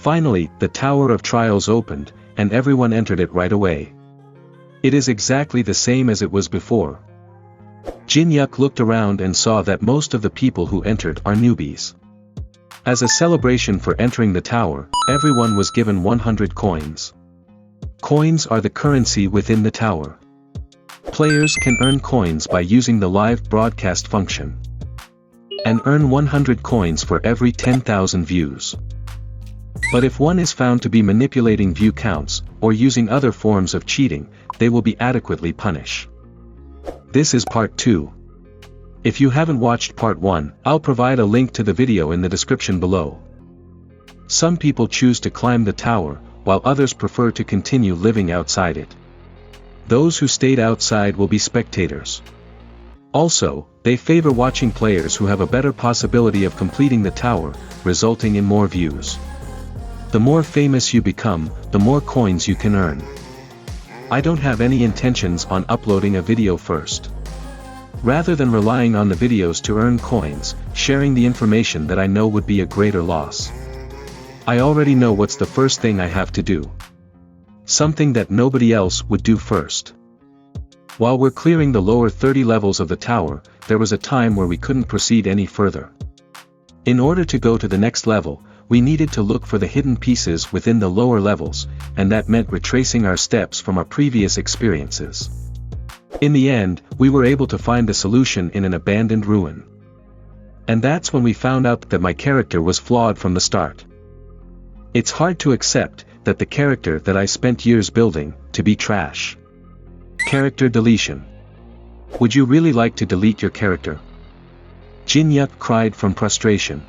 Finally, the Tower of Trials opened, and everyone entered it right away. It is exactly the same as it was before. Jin-Yuk looked around and saw that most of the people who entered are newbies. As a celebration for entering the tower, everyone was given 100 coins. Coins are the currency within the tower. Players can earn coins by using the live broadcast function, and earn 100 coins for every 10,000 views. But if one is found to be manipulating view counts, or using other forms of cheating, they will be adequately punished. This is part 2. If you haven't watched part 1, I'll provide a link to the video in the description below. Some people choose to climb the tower, while others prefer to continue living outside it. Those who stayed outside will be spectators. Also, they favor watching players who have a better possibility of completing the tower, resulting in more views. The more famous you become, the more coins you can earn. I don't have any intentions on uploading a video first. Rather than relying on the videos to earn coins, sharing the information that I know would be a greater loss. I already know what's the first thing I have to do. Something that nobody else would do first. While we're clearing the lower 30 levels of the tower, there was a time where we couldn't proceed any further. In order to go to the next level, we needed to look for the hidden pieces within the lower levels, and that meant retracing our steps from our previous experiences. In the end, we were able to find the solution in an abandoned ruin. And that's when we found out that my character was flawed from the start. It's hard to accept that the character that I spent years building, to be trash. Character deletion. Would you really like to delete your character? Jin-Yuk cried from frustration.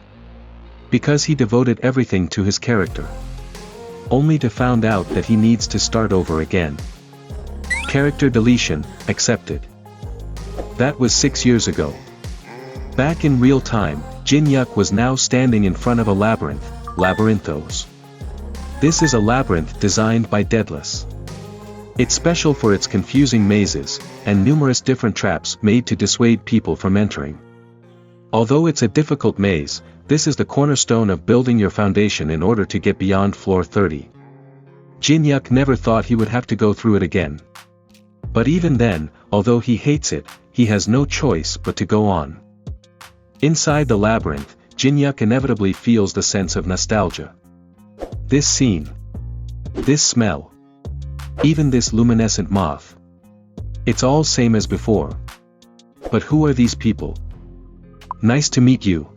Because he devoted everything to his character. Only to find out that he needs to start over again. Character deletion, accepted. That was 6 years ago. Back in real time, Jin-Yuk was now standing in front of a labyrinth, Labyrinthos. This is a labyrinth designed by Daedalus. It's special for its confusing mazes, and numerous different traps made to dissuade people from entering. Although it's a difficult maze, this is the cornerstone of building your foundation in order to get beyond floor 30. Jin-Yuk never thought he would have to go through it again. But even then, although he hates it, he has no choice but to go on. Inside the labyrinth, Jin-Yuk inevitably feels the sense of nostalgia. This scene. This smell. Even this luminescent moth. It's all same as before. But who are these people? Nice to meet you.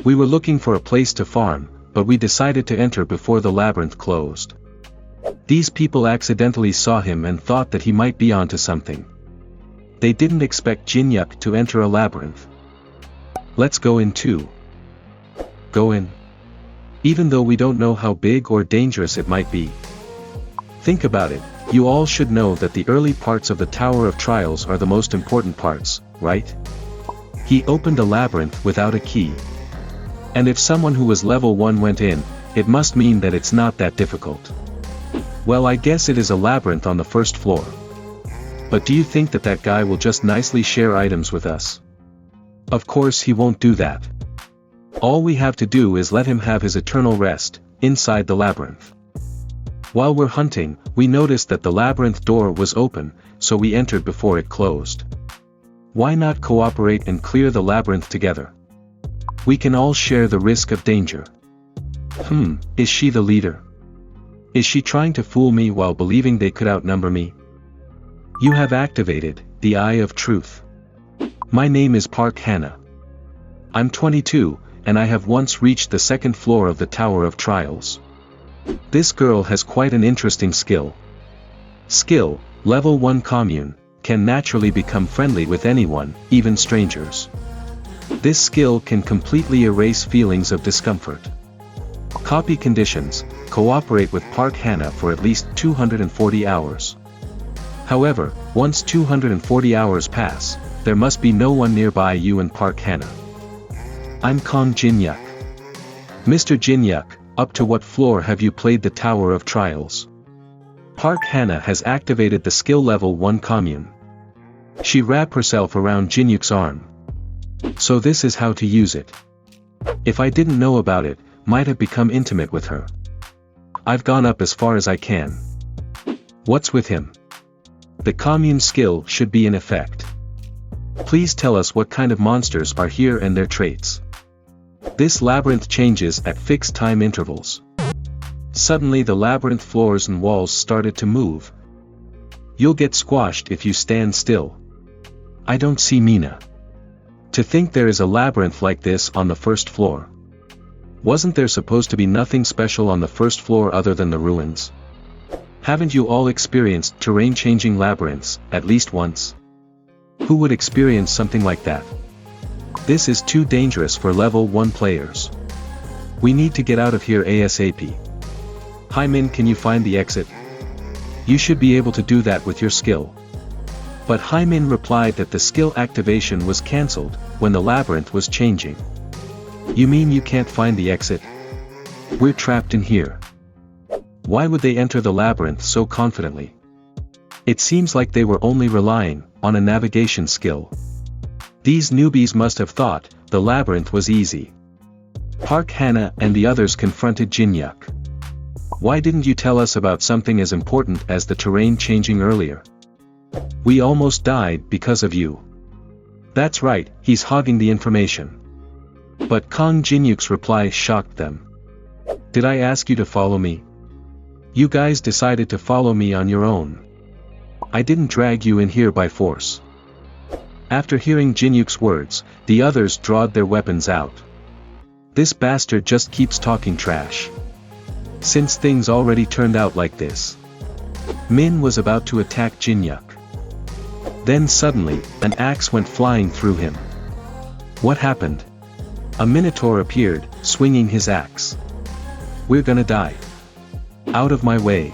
We were looking for a place to farm, but we decided to enter before the labyrinth closed. These people accidentally saw him and thought that he might be onto something. They didn't expect Jin-Yuk to enter a labyrinth. Let's go in too. Go in. Even though we don't know how big or dangerous it might be. Think about it, you all should know that the early parts of the Tower of Trials are the most important parts, right? He opened a labyrinth without a key. And if someone who was level 1 went in, it must mean that it's not that difficult. Well, I guess it is a labyrinth on the first floor. But do you think that that guy will just nicely share items with us? Of course he won't do that. All we have to do is let him have his eternal rest, inside the labyrinth. While we're hunting, we noticed that the labyrinth door was open, so we entered before it closed. Why not cooperate and clear the labyrinth together? We can all share the risk of danger. Is she the leader? Is she trying to fool me while believing they could outnumber me? You have activated the Eye of Truth. My name is Park Hannah. I'm 22, and I have once reached the second floor of the Tower of Trials. This girl has quite an interesting skill. Skill, level 1 commune, can naturally become friendly with anyone, even strangers. This skill can completely erase feelings of discomfort. Copy conditions, cooperate with Park Hannah for at least 240 hours. However, once 240 hours pass, there must be no one nearby you and Park Hannah. I'm Kong Jin-Yuk. Mr. Jin-Yuk, up to what floor have you played the Tower of Trials? Park Hannah has activated the skill level 1 commune. She wrapped herself around Jin-Yuk's arm. So this is how to use it. If I didn't know about it, might have become intimate with her. I've gone up as far as I can. What's with him? The commune skill should be in effect. Please tell us what kind of monsters are here and their traits. This labyrinth changes at fixed time intervals. Suddenly the labyrinth floors and walls started to move. You'll get squashed if you stand still. I don't see Mina. To think there is a labyrinth like this on the first floor. Wasn't there supposed to be nothing special on the first floor other than the ruins? Haven't you all experienced terrain-changing labyrinths, at least once? Who would experience something like that? This is too dangerous for level 1 players. We need to get out of here ASAP. Hymin, can you find the exit? You should be able to do that with your skill. But Hymin replied that the skill activation was cancelled when the labyrinth was changing. You mean you can't find the exit? We're trapped in here. Why would they enter the labyrinth so confidently? It seems like they were only relying on a navigation skill. These newbies must have thought the labyrinth was easy. Park Hana and the others confronted Jinyuk. Why didn't you tell us about something as important as the terrain changing earlier? We almost died because of you. That's right, he's hogging the information. But Kong Jinyuk's reply shocked them. Did I ask you to follow me? You guys decided to follow me on your own. I didn't drag you in here by force. After hearing Jinyuk's words, the others drawed their weapons out. This bastard just keeps talking trash. Since things already turned out like this. Min was about to attack Jinyuk. Then suddenly, an axe went flying through him. What happened? A minotaur appeared, swinging his axe. We're gonna die. Out of my way.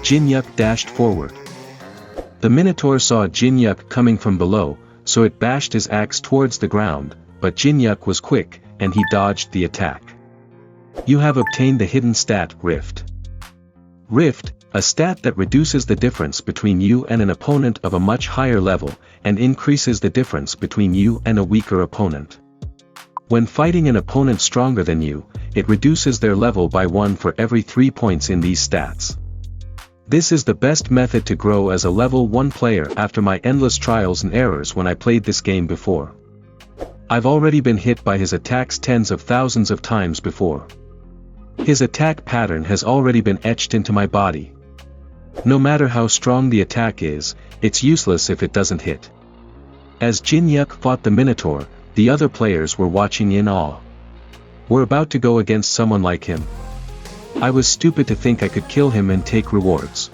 Jinyuk dashed forward. The minotaur saw Jinyuk coming from below, so it bashed his axe towards the ground, but Jinyuk was quick, and he dodged the attack. You have obtained the hidden stat, Rift. Rift, a stat that reduces the difference between you and an opponent of a much higher level, and increases the difference between you and a weaker opponent. When fighting an opponent stronger than you, it reduces their level by 1 for every 3 points in these stats. This is the best method to grow as a level 1 player after my endless trials and errors when I played this game before. I've already been hit by his attacks tens of thousands of times before. His attack pattern has already been etched into my body. No matter how strong the attack is, it's useless if it doesn't hit. As Jinyuk fought the Minotaur, the other players were watching in awe. We're about to go against someone like him. I was stupid to think I could kill him and take rewards.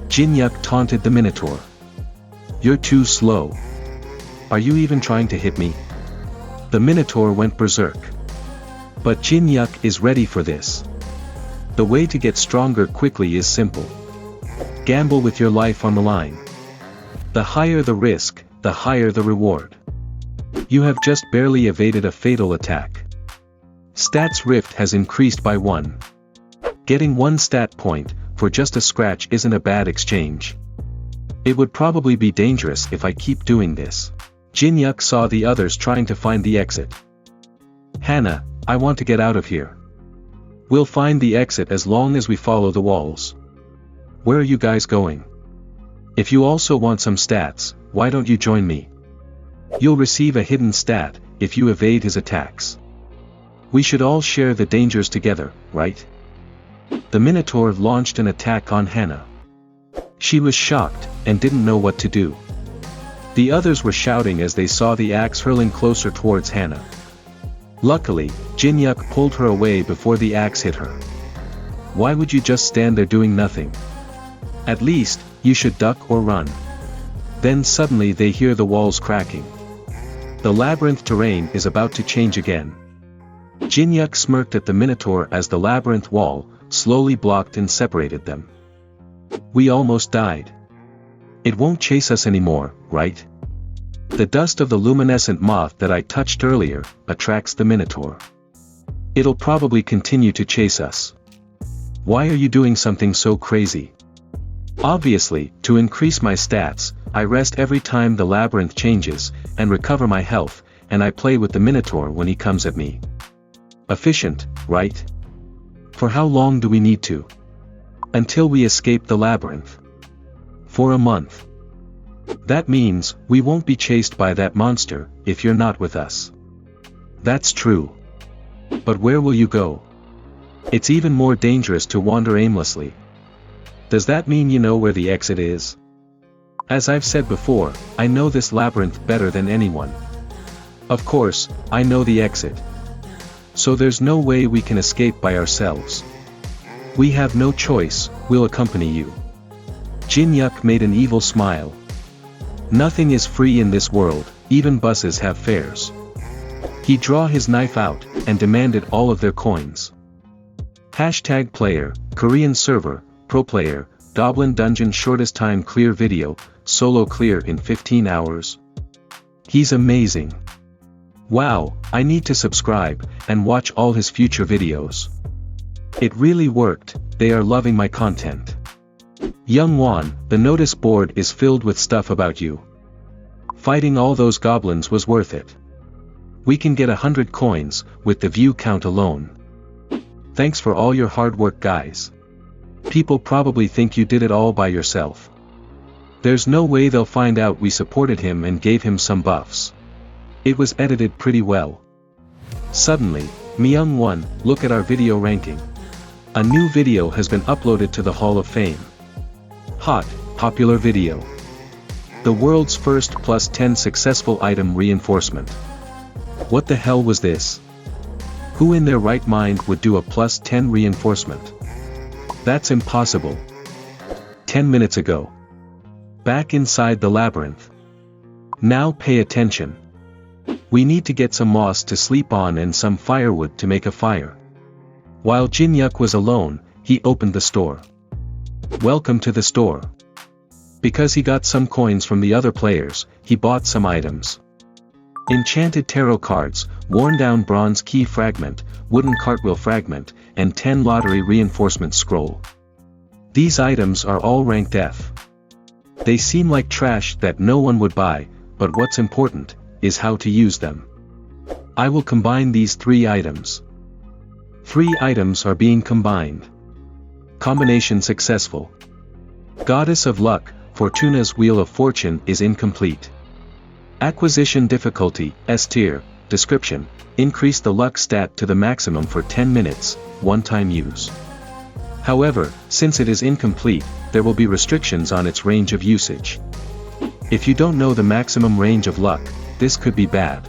Jinyuk taunted the Minotaur. You're too slow. Are you even trying to hit me? The Minotaur went berserk. But Jinyuk is ready for this. The way to get stronger quickly is simple. Gamble with your life on the line. The higher the risk, the higher the reward. You have just barely evaded a fatal attack. Stats Rift has increased by 1. Getting 1 stat point for just a scratch isn't a bad exchange. It would probably be dangerous if I keep doing this. Jinyuk saw the others trying to find the exit. Hana, I want to get out of here. We'll find the exit as long as we follow the walls. Where are you guys going? If you also want some stats, why don't you join me? You'll receive a hidden stat if you evade his attacks. We should all share the dangers together, right? The Minotaur launched an attack on Hana. She was shocked and didn't know what to do. The others were shouting as they saw the axe hurling closer towards Hana. Luckily, Jinyuk pulled her away before the axe hit her. Why would you just stand there doing nothing? At least, you should duck or run. Then suddenly they hear the walls cracking. The labyrinth terrain is about to change again. Jinyuk smirked at the Minotaur as the labyrinth wall slowly blocked and separated them. We almost died. It won't chase us anymore, right? The dust of the luminescent moth that I touched earlier attracts the Minotaur. It'll probably continue to chase us. Why are you doing something so crazy? Obviously, to increase my stats, I rest every time the labyrinth changes, and recover my health, and I play with the Minotaur when he comes at me. Efficient, right? For how long do we need to? Until we escape the labyrinth. For a month. That means, we won't be chased by that monster, if you're not with us. That's true. But where will you go? It's even more dangerous to wander aimlessly. Does that mean you know where the exit is? As I've said before, I know this labyrinth better than anyone. Of course, I know the exit. So there's no way we can escape by ourselves. We have no choice, we'll accompany you. Jin-Yuk made an evil smile. Nothing is free in this world, even buses have fares. He drew his knife out, and demanded all of their coins. Hashtag player, Korean server, pro player, Goblin Dungeon shortest time clear video, solo clear in 15 hours. He's amazing. Wow, I need to subscribe, and watch all his future videos. It really worked, they are loving my content. Young Won, the notice board is filled with stuff about you. Fighting all those goblins was worth it. We can get 100 coins, with the view count alone. Thanks for all your hard work guys. People probably think you did it all by yourself. There's no way they'll find out we supported him and gave him some buffs. It was edited pretty well. Suddenly, Myung Won, look at our video ranking. A new video has been uploaded to the Hall of Fame. Hot, popular video. The world's first plus 10 successful item reinforcement. What the hell was this? Who in their right mind would do a plus 10 reinforcement? That's impossible. 10 minutes ago. Back inside the labyrinth. Now pay attention. We need to get some moss to sleep on and some firewood to make a fire. While Jin-Yuk was alone, he opened the store. Welcome to the store. Because he got some coins from the other players, he bought some items. Enchanted tarot cards, worn down bronze key fragment, wooden cartwheel fragment, and 10 lottery reinforcement scroll. These items are all ranked F. They seem like trash that no one would buy, but what's important is how to use them. I will combine these 3 items. 3 items are being combined. Combination successful. Goddess of Luck, Fortuna's Wheel of Fortune is incomplete. Acquisition difficulty, S tier, description, increase the luck stat to the maximum for 10 minutes, one-time use. However, since it is incomplete, there will be restrictions on its range of usage. If you don't know the maximum range of luck, this could be bad.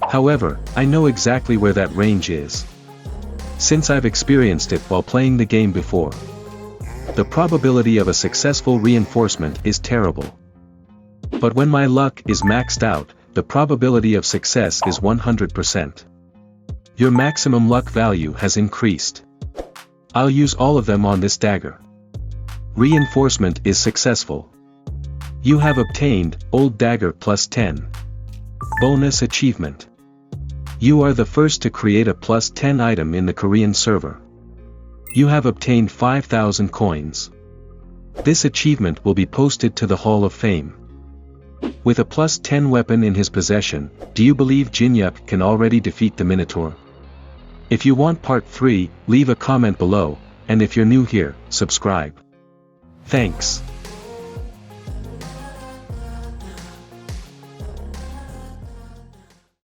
However, I know exactly where that range is. Since I've experienced it while playing the game before. The probability of a successful reinforcement is terrible. But when my luck is maxed out, the probability of success is 100%. Your maximum luck value has increased. I'll use all of them on this dagger. Reinforcement is successful. You have obtained Old Dagger plus 10. Bonus achievement. You are the first to create a plus 10 item in the Korean server. You have obtained 5,000 coins. This achievement will be posted to the Hall of Fame. With a plus 10 weapon in his possession, do you believe Jin-Yuk can already defeat the Minotaur? If you want part 3, leave a comment below, and if you're new here, subscribe. Thanks.